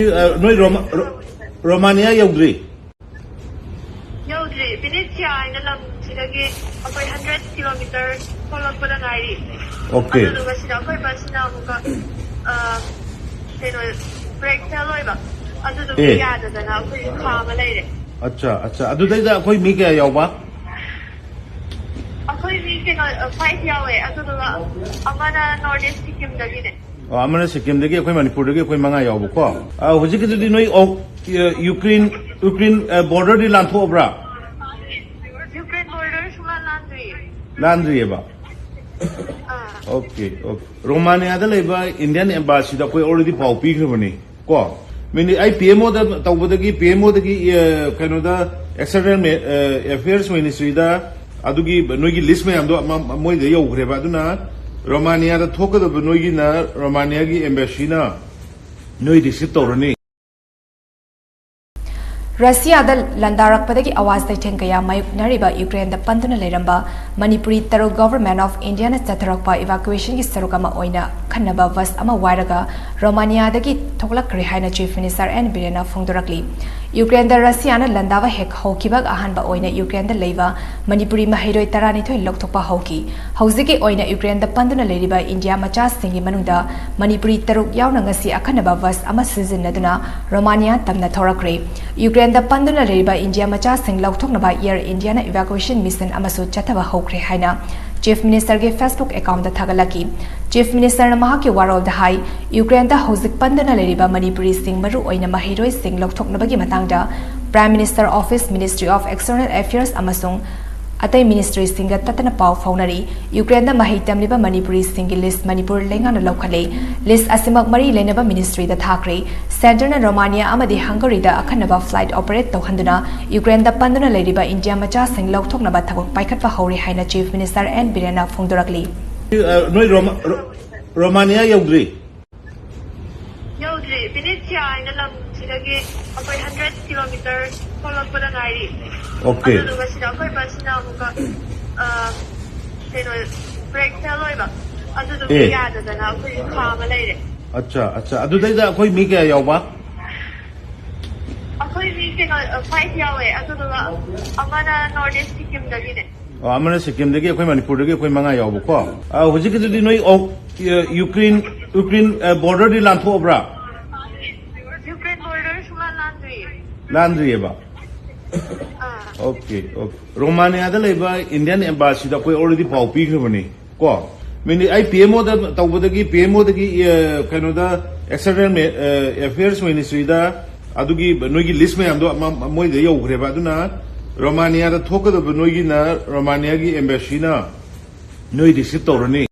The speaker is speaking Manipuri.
Noi Romania yaudri. Yaudri, Venetia in the Lam Sidagi, about 100 kilometers, follow Pudanari. Okay. The Western Basina, break Taloiva. Under the Yada than I will calm a lady. Acha, do they that quite make a yawa? A quite weekend 5 Yahweh, I don't know, Amana Northeast Sikkim Davide. I'm going to say, Kim, the Gay Manipuri, the Gay Manga Yabuko. Was it the Noi of Ukraine border the Lantobra? Ukraine borders, Landry about. Okay. Romania, the labor, Indian embassy, that we already power money. Go. When I PMO the Tawagi, PMO the Canada, External Affairs Ministry, the Adugi, Nogi Lisme, and Moy the Yokrevaduna. Romania the talk of the Benoigina, Romania embassy na Noi Disitorani. Russia the Landarak Padaki Awas the Tenkaya Mayuk Nariba Ukraine the Panduna Leiramba Manipuri Taruk government of Indian Tatarokpa evacuation is Tarukama Oina Kanaba was Ama Wadaga Romania the Toklak Rehaina Chief Minister and Birena Fundurakli. Ukraine the Russian Landava Hek Hokibag Ahanba Oina Ukraine the Leva Manipuri Mahiro Tarani to Loktopa Hoki Hauziki Oina Ukraine the Panduna Leiriba India Machas Singi Manunda Manipuri Taruk Yaunangasi Akanaba was Ama Season Naduna Romania Tamna Torakre Ukraine the Panduna Leiriba India Machas Sing Loktoknaba Air Indiana evacuation mission Amasu Chatava Hokre Haina Chief Minister ge Facebook account the Tagalaki Chief Minister Mahaki Warol the High Ukraine the Hozik Panduna Leiriba Manipuri Sing Maru Oina Mahiro Sing Loktoknabagi Matangda Prime Minister Office Ministry of External Affairs Amasung Atay Ministry Singa Tatana Pau Faunari Ukraine the Mahitam Liba Manipuri Singi list Manipur Lengan locally list Asimak Mari Lenaba Ministry the Thakre Center na Romania Amadi Hungary the Akanaba flight operate to Handuna Ukraine the Panduna Leiriba India Macha Sing Loktok Nabatak Paikat Pahori Haina Chief Minister and Birena Fundurakli. Romania yaudri. Yaudri, Venetia in the Lam Sidagi, about 100 kilometers, follow Pudanari. Okay. The Western Basina, break Taloiva. Under the Yada than I will calm a lady. Acha, do they that quite make a yawa? A quite weekend 5 Yahweh, I don't know, Amana Northeast Sikkim Davide. I'm going to say, Kim, the Gay Manipuri, the Gay Manga Yabuko. Was it the Noi of Ukraine border the Lantobra? Ukraine borders, Landry about. Okay. Romania the labor, Indian embassy, that we already power money. Go. When I PMO the Tawagi, PMO the Canada, External Affairs Ministry, the Adugi, Nogi Lisme, and Moy the Yokrevaduna, Romania the talk of the Benoigina, Romania embassy na Noi Disitorani.